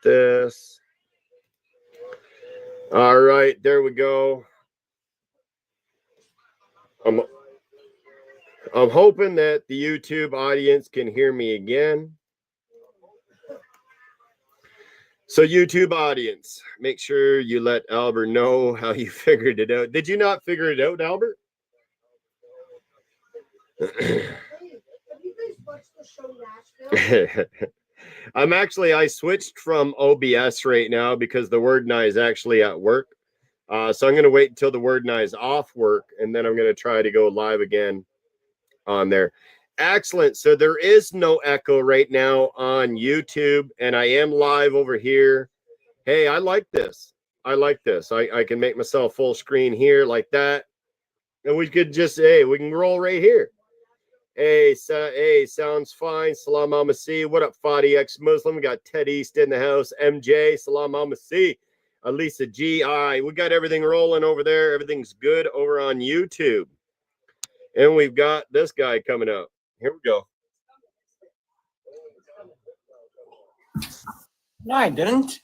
this. All right, there we go. I'm hoping that the YouTube audience can hear me again. So YouTube audience, make sure you let Albert know how you figured it out. Did you not figure it out, Albert? I switched from OBS right now because the word now is actually at work. So I'm going to wait until the word now is off work, and then I'm going to try to go live again on there. Excellent. So there is no echo right now on YouTube, and I am live over here. Hey, I like this. I can make myself full screen here like that. And we could just, hey, we can roll right here. Hey, sounds fine. Salam alaikum. What up, Fadi ex-Muslim? We got Ted East in the house. MJ, salam alaikum. Alisa G. We got everything rolling over there. Everything's good over on YouTube. And we've got this guy coming up. Here we go. No, I didn't.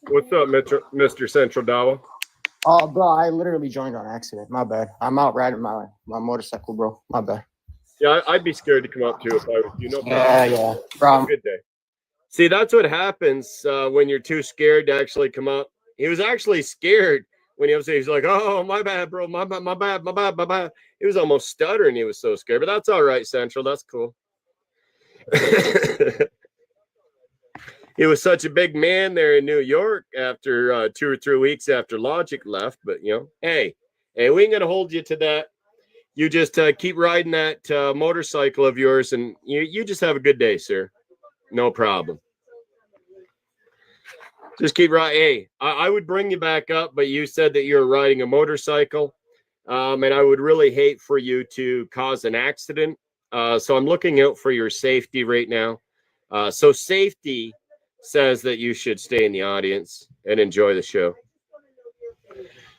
What's up, Mr. Central Dawa? Oh, bro, I literally joined on accident. My bad. I'm out riding my motorcycle, bro. My bad. Yeah, I'd be scared to come up to if I was you. No problem. Yeah. Problem. Good day. See, that's what happens when you're too scared to actually come up. He was actually scared when he was like, "Oh, my bad, bro. My bad." He was almost stuttering. He was so scared, but that's all right, Central. That's cool. He was such a big man there in New York after 2 or 3 weeks after Logic left. But hey, we ain't gonna hold you to that. You just keep riding that motorcycle of yours, and you just have a good day, sir. No problem. Just keep riding. Hey, I would bring you back up, but you said that you're riding a motorcycle, and I would really hate for you to cause an accident. So I'm looking out for your safety right now. So safety says that you should stay in the audience and enjoy the show.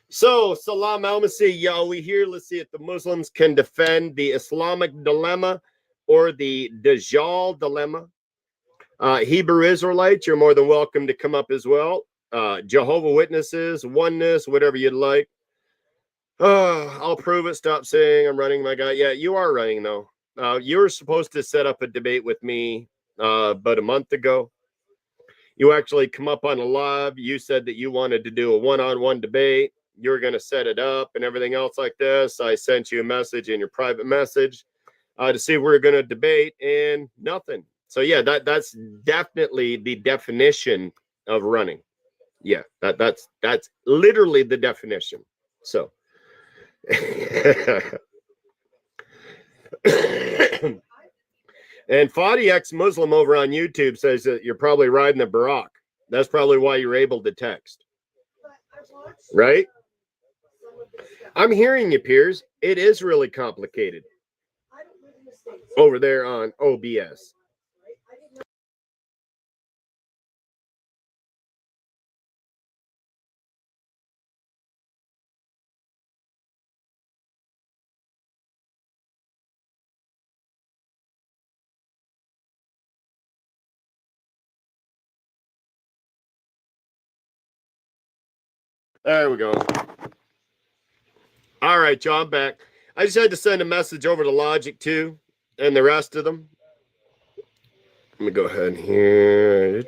So, Salam Almasi, y'all, we here. Let's see if the Muslims can defend the Islamic dilemma or the Dajjal dilemma. Hebrew Israelites, you're more than welcome to come up as well. Jehovah Witnesses, oneness, whatever you'd like. I'll prove it. Stop saying I'm running, my guy. Yeah, you are running, though. You were supposed to set up a debate with me about a month ago. You actually come up on a live. You said that you wanted to do a one-on-one debate. You were going to set it up and everything else like this. I sent you a message in your private message to see if we were going to debate, and nothing. So yeah, that's definitely the definition of running. Yeah, that's literally the definition. So and Fadi ex-Muslim over on YouTube says that you're probably riding the Barack. That's probably why you're able to text. Right? I'm hearing you, Piers. It is really complicated over there on OBS. There we go. All right, y'all, I'm back. I just had to send a message over to Logic too, and the rest of them. Let me go ahead here.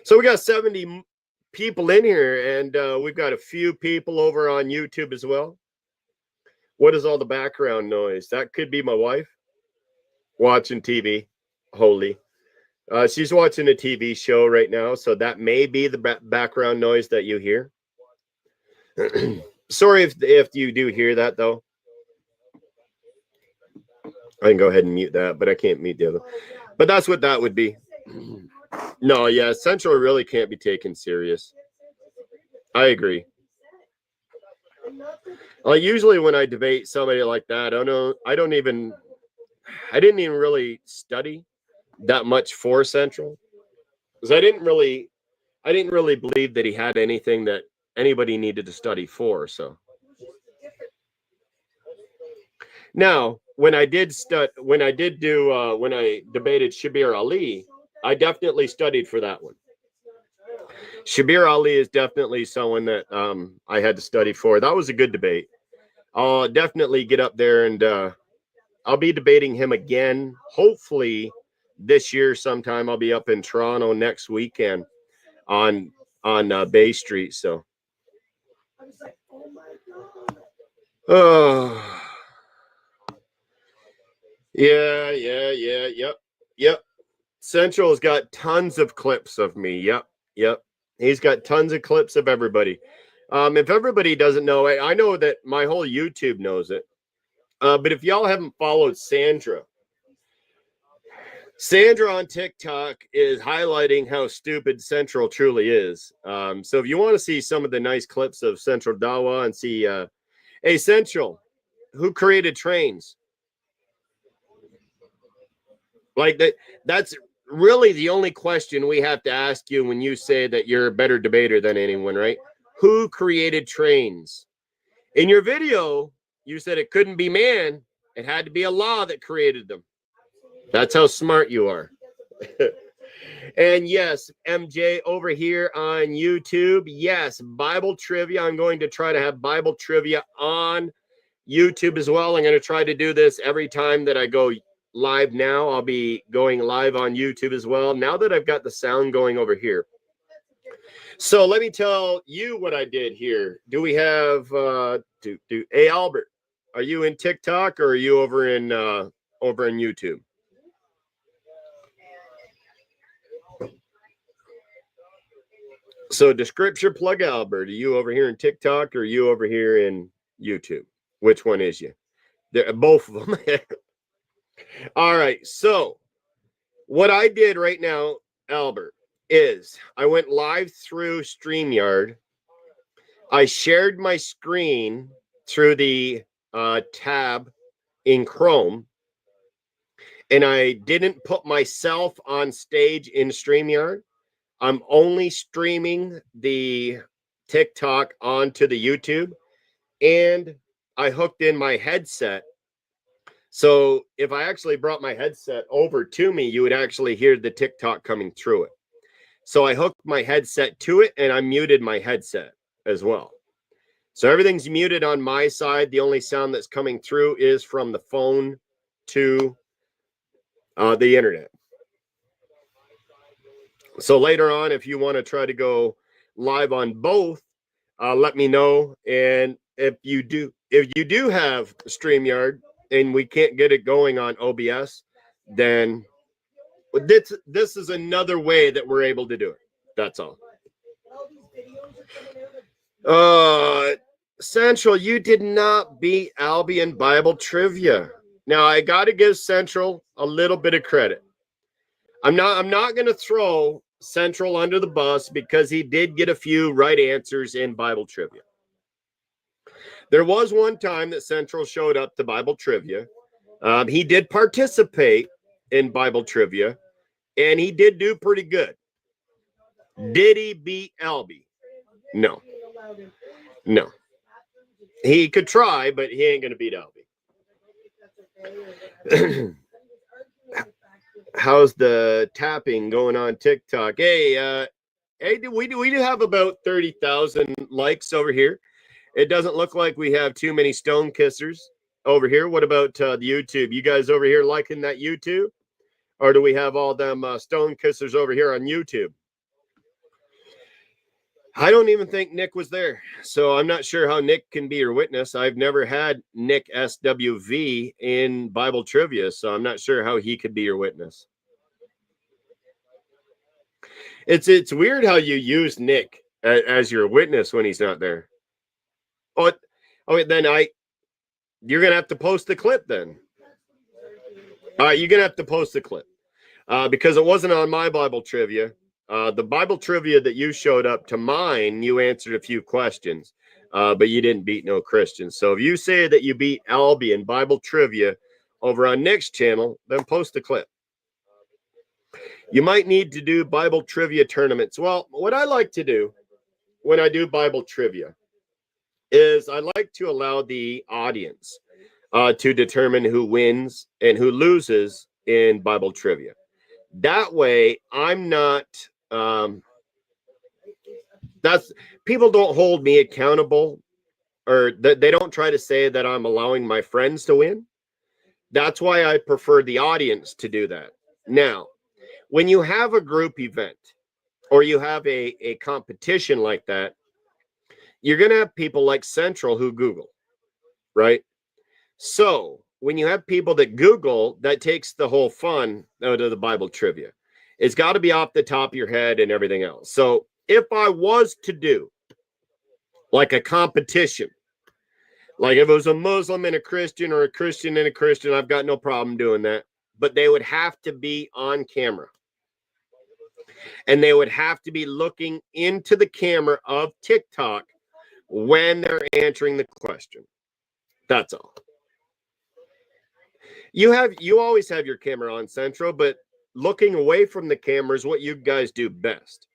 So we got 70 people in here, and we've got a few people over on YouTube as well. What is all the background noise? That could be my wife watching TV. Holy. She's watching a TV show right now, so that may be the background noise that you hear. Sorry if you do hear that, though. I can go ahead and mute that, but I can't mute the other. But that's what that would be. No, yeah, Central really can't be taken serious. I agree. Usually when I debate somebody like that, I didn't even really study that much for Central, because I didn't really believe that he had anything that anybody needed to study for. So now when I debated Shabir Ali, I definitely studied for that one. Shabir Ali is definitely someone that I had to study for. That was a good debate. I'll definitely get up there and I'll be debating him again. Hopefully this year sometime. I'll be up in Toronto next weekend on Bay Street. So, oh, yep. Central's got tons of clips of me. Yep. He's got tons of clips of everybody. If everybody doesn't know it, I know that my whole YouTube knows it. But if y'all haven't followed Sandra on TikTok is highlighting how stupid Central truly is. So if you want to see some of the nice clips of Central Dawa and see, hey, Central, who created trains? Like that's really the only question we have to ask you when you say that you're a better debater than anyone, right? Who created trains? In your video, you said it couldn't be man. It had to be Allah that created them. That's how smart you are. And yes, MJ over here on YouTube. Yes, Bible trivia. I'm going to try to have Bible trivia on YouTube as well. I'm going to try to do this every time that I go live now. I'll be going live on YouTube as well. Now that I've got the sound going over here. So let me tell you what I did here. Do we have hey Albert, are you in TikTok or are you over in YouTube? So description plug Albert. Are you over here in TikTok or are you over here in YouTube? Which one is you? They're both of them. All right. So what I did right now, Albert, is I went live through StreamYard. I shared my screen through the tab in Chrome, and I didn't put myself on stage in StreamYard. I'm only streaming the TikTok onto the YouTube, and I hooked in my headset. So if I actually brought my headset over to me, you would actually hear the TikTok coming through it. So I hooked my headset to it and I muted my headset as well. So everything's muted on my side. The only sound that's coming through is from the phone to the internet. So later on, if you want to try to go live on both, let me know. And if you do have StreamYard and we can't get it going on OBS, then this is another way that we're able to do it. That's all. Central, you did not beat Albion Bible trivia. Now I got to give Central a little bit of credit. I'm not going to throw Central under the bus because he did get a few right answers in Bible trivia. There was one time that Central showed up to Bible trivia. He did participate in Bible trivia, and he did do pretty good. Did he beat Albie? No. He could try, but he ain't going to beat Albie. How's the tapping going on TikTok? Hey, we do have about 30,000 likes over here. It doesn't look like we have too many stone kissers over here. What about the YouTube? You guys over here liking that YouTube? Or do we have all them stone kissers over here on YouTube? I don't even think Nick was there. So I'm not sure how Nick can be your witness. I've never had Nick SWV in Bible trivia, so I'm not sure how he could be your witness. It's weird how you use Nick as your witness when he's not there. Oh, then you're gonna have to post the clip then. All right, you're gonna have to post the clip because it wasn't on my Bible trivia. The Bible trivia that you showed up to mine, you answered a few questions, but you didn't beat no Christians. So if you say that you beat Albie in Bible trivia over on Nick's channel, then post the clip. You might need to do Bible trivia tournaments. Well, what I like to do when I do Bible trivia is I like to allow the audience to determine who wins and who loses in Bible trivia. That way, I'm not. That's people don't hold me accountable, or they don't try to say that I'm allowing my friends to win. That's why I prefer the audience to do that. Now, when you have a group event or you have a competition like that, you're going to have people like Central who Google, right? So when you have people that Google, that takes the whole fun out of the Bible trivia. It's got to be off the top of your head and everything else. So if I was to do like a competition, like if it was a Muslim and a Christian or a Christian and a Christian, I've got no problem doing that. But they would have to be on camera. And they would have to be looking into the camera of TikTok when they're answering the question. That's all. You always have your camera on, Central, but looking away from the camera is what you guys do best.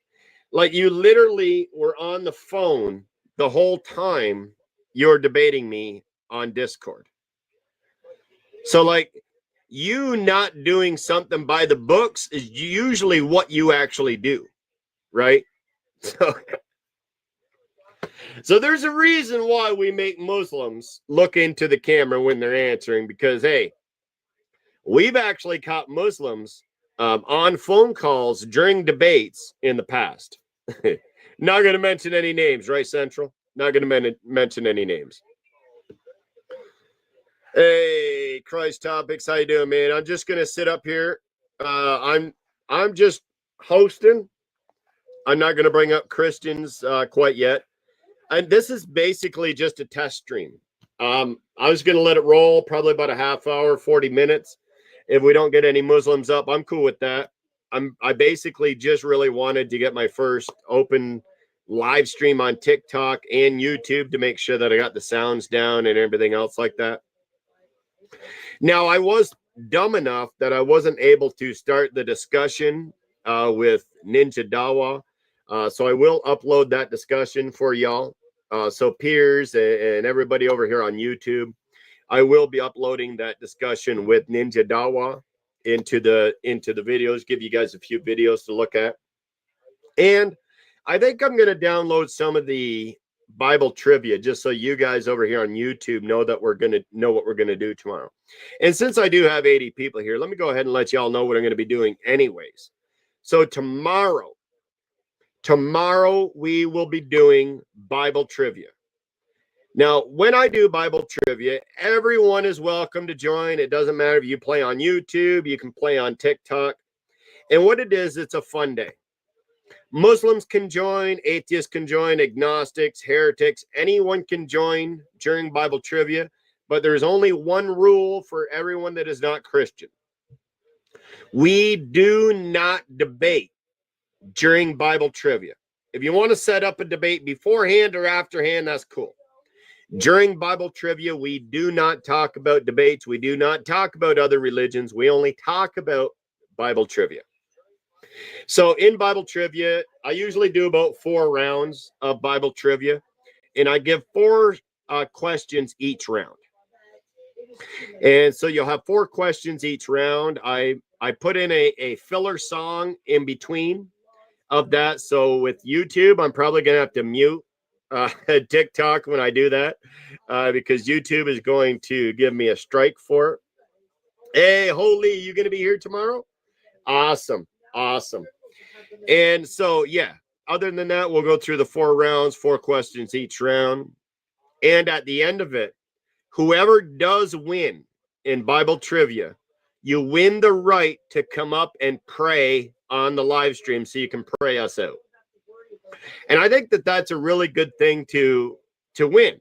Like you literally were on the phone the whole time you're debating me on Discord. So like you not doing something by the books is usually what you actually do, right? So there's a reason why we make Muslims look into the camera when they're answering, because hey, we've actually caught Muslims on phone calls during debates in the past. Not going to mention any names, right, Central? Not going to mention any names. Hey, Christ Topics, how you doing, man? I'm just going to sit up here. I'm just hosting. I'm not going to bring up Christians quite yet. And this is basically just a test stream. I was going to let it roll probably about a half hour, 40 minutes. If we don't get any Muslims up, I'm cool with that. I basically just really wanted to get my first open live stream on TikTok and YouTube to make sure that I got the sounds down and everything else like that. Now, I was dumb enough that I wasn't able to start the discussion with Ninja Dawa. So I will upload that discussion for y'all. So peers and everybody over here on YouTube, I will be uploading that discussion with Ninja Dawa into the videos, give you guys a few videos to look at. And I think I'm going to download some of the Bible trivia just so you guys over here on YouTube know that we're going to know what we're going to do tomorrow. And since I do have 80 people here, let me go ahead and let y'all know what I'm going to be doing anyways. So tomorrow we will be doing Bible trivia. Now, when I do Bible trivia, everyone is welcome to join. It doesn't matter if you play on YouTube, you can play on TikTok. And what it is, it's a fun day. Muslims can join, atheists can join, agnostics, heretics, anyone can join during Bible trivia, but there's only one rule for everyone that is not Christian. We do not debate during Bible trivia. If you want to set up a debate beforehand or afterhand, that's cool. During Bible trivia, we do not talk about debates. We do not talk about other religions. We only talk about Bible trivia. So in Bible trivia, I usually do about 4 rounds of Bible trivia, and I give 4 questions each round. And so you'll have 4 questions each round. I put in a filler song in between of that. So with YouTube, I'm probably going to have to mute TikTok when I do that because YouTube is going to give me a strike for it. Hey, Holy, you going to be here tomorrow? Awesome. And so, yeah, other than that, we'll go through the 4 rounds, 4 questions each round. And at the end of it, whoever does win in Bible trivia, you win the right to come up and pray on the live stream so you can pray us out. And I think that that's a really good thing to win.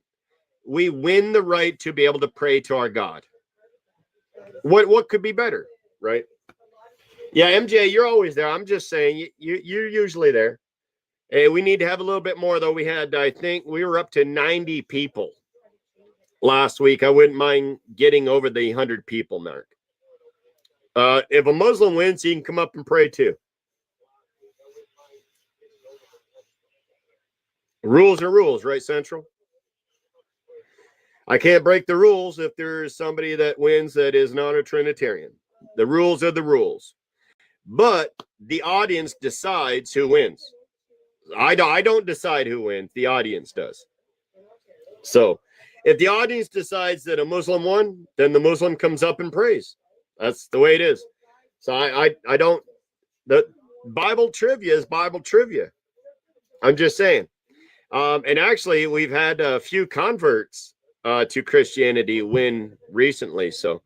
We win the right to be able to pray to our God. What could be better, right? Yeah, MJ, you're always there. I'm just saying you're usually there. Hey, we need to have a little bit more, though. I think we were up to 90 people last week. I wouldn't mind getting over the 100 people mark. If a Muslim wins, he can come up and pray too. Rules are rules, right, Central? I can't break the rules if there's somebody that wins that is not a Trinitarian. The rules are the rules. But the audience decides who wins. I don't decide who wins. The audience does. So if the audience decides that a Muslim won, then the Muslim comes up and prays. That's the way it is. So I don't, the Bible trivia is Bible trivia. I'm just saying. And actually, we've had a few converts to Christianity win recently. So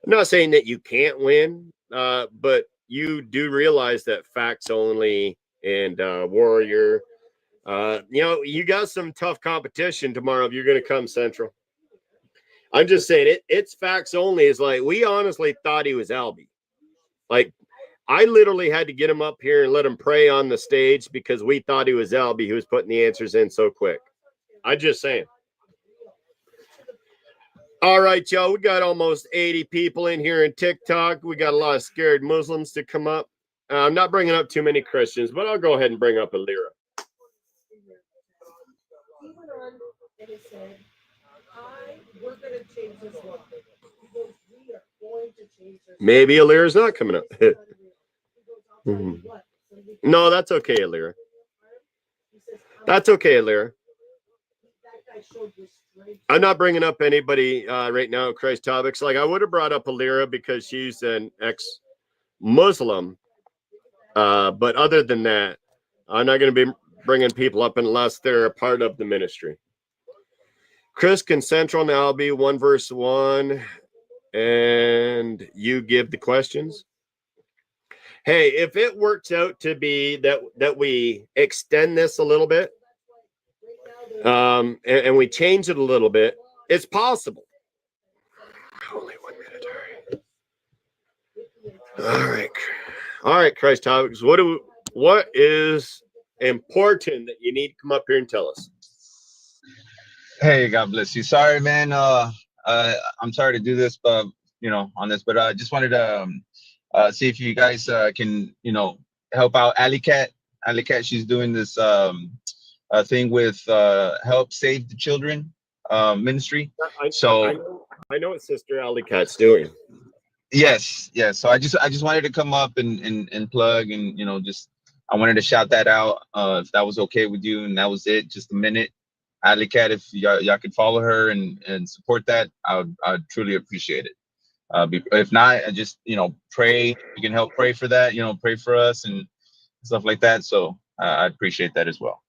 I'm not saying that you can't win, but you do realize that Facts Only and Warrior, you got some tough competition tomorrow if you're going to come Central. I'm just saying it's Facts Only is like, we honestly thought he was Albie. Like, I literally had to get him up here and let him pray on the stage because we thought he was Albie. He was putting the answers in so quick. I'm just saying. All right, y'all. We got almost 80 people in here in TikTok. We got a lot of scared Muslims to come up. I'm not bringing up too many Christians, but I'll go ahead and bring up Alira. Maybe Alira's not coming up. Mm-hmm. No, that's okay, Alira. That's okay, Alira. I'm not bringing up anybody right now, Christ topics. Like, I would have brought up Alira because she's an ex-Muslim. But other than that, I'm not going to be bringing people up unless they're a part of the ministry. Chris, can Central now be 1 verse 1 and you give the questions? Hey, if it works out to be that we extend this a little bit, and we change it a little bit, it's possible. Only 1 minute. All right, Christ topics. What is important that you need to come up here and tell us? Hey, God bless you. Sorry, man. I'm sorry to do this, but on this, but I just wanted to see if you guys can, help out Alley Cat. Alley Cat, she's doing this thing with Help Save the Children ministry. I know what Sister Alley Cat's doing. Yes. So I just wanted to come up and plug and I wanted to shout that out if that was okay with you, and that was it. Just a minute. Alley Cat, if y'all could follow her and support that, I'd truly appreciate it. If not, I just pray. You can help pray for that. Pray for us and stuff like that. So I appreciate that as well.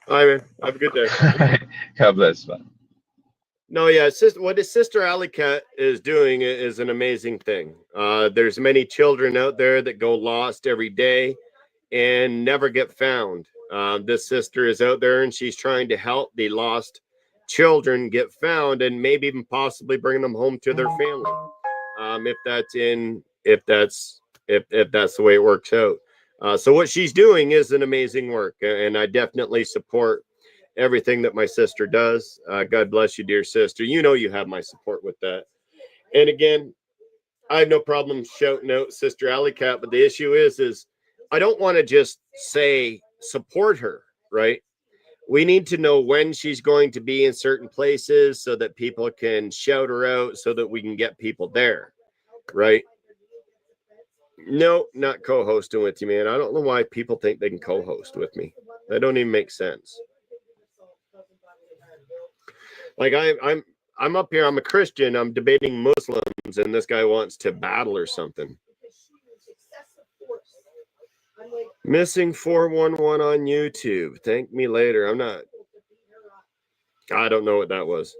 All right, man. Have a good day. God bless. Bye. No, yeah, what Sister Alley Cat is doing is an amazing thing. There's many children out there that go lost every day and never get found. This sister is out there and she's trying to help the lost children get found and maybe even possibly bring them home to their family. If that's the way it works out. So what she's doing is an amazing work, and I definitely support everything that my sister does. God bless you, dear sister. You have my support with that. And again, I have no problem shouting out Sister Alley Cat, but the issue is I don't want to just say support her, right? We need to know when she's going to be in certain places so that people can shout her out so that we can get people there, right? No, not co-hosting with you, man. I don't know why people think they can co-host with me. That don't even make sense. Like I'm up here, I'm a Christian, I'm debating Muslims, and this guy wants to battle or something. Missing 411 on YouTube. Thank me later. I don't know what that was.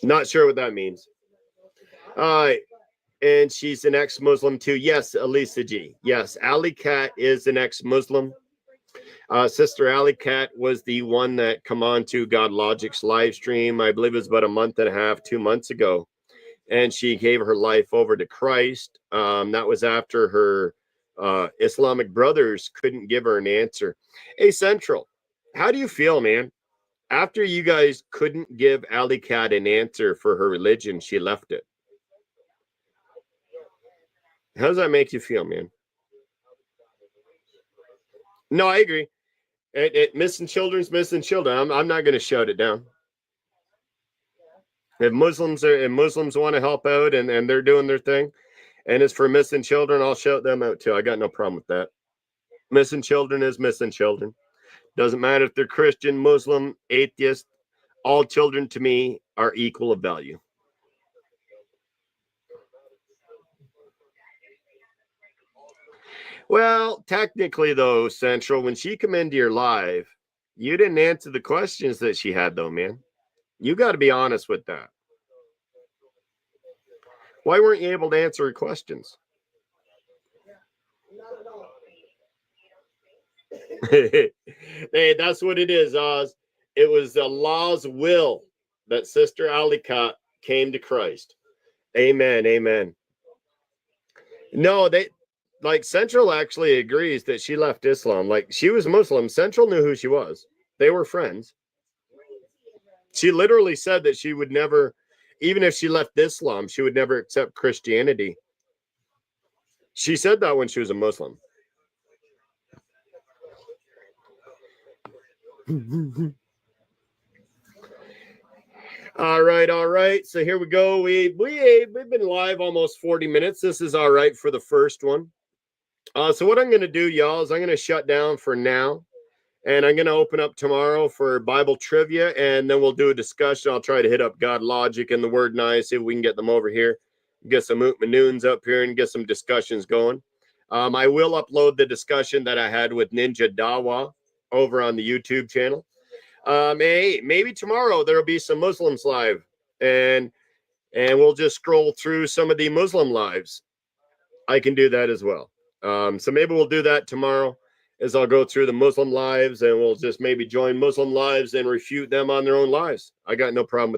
Not sure what that means. All right. And she's an ex-Muslim too. Yes, Elisa G. Yes, Alley Cat is an ex-Muslim. Sister Alley Cat was the one that come on to God Logic's live stream. I believe it was about a month and a half, 2 months ago. And she gave her life over to Christ. That was after her Islamic brothers couldn't give her an answer. Hey, Central, how do you feel, man? After you guys couldn't give Alley Cat an answer for her religion, she left it. How does that make you feel, man? No, I agree. Missing children's missing children. I'm not going to shut it down. If Muslims want to help out and they're doing their thing, and it's for missing children, I'll shout them out too. I got no problem with that. Missing children is missing children. Doesn't matter if they're Christian, Muslim, atheist. All children to me are equal of value. Well, technically though, Central, when she come into your live, you didn't answer the questions that she had though, man. You got to be honest with that. Why weren't you able to answer her questions? Hey, that's what it is, Oz. It was Allah's will that Sister Alikat came to Christ. Amen. Amen. No, Central actually agrees that she left Islam. Like, she was Muslim. Central knew who she was. They were friends. She literally said that she would never, even if she left Islam, she would never accept Christianity. She said that when she was a Muslim. All right. So here we go. We've been live almost 40 minutes. This is all right for the first one. So what I'm going to do, y'all, is I'm going to shut down for now. And I'm going to open up tomorrow for Bible trivia, and then we'll do a discussion. I'll try to hit up God Logic and the Word Nice, see if we can get them over here, get some Manoons up here, and get some discussions going. I will upload the discussion that I had with Ninja Dawa over on the YouTube channel. Maybe tomorrow there'll be some Muslims live, and we'll just scroll through some of the Muslim lives. I can do that as well. So maybe we'll do that tomorrow. Is I'll go through the Muslim lives and we'll just maybe join Muslim lives and refute them on their own lives. I got no problem with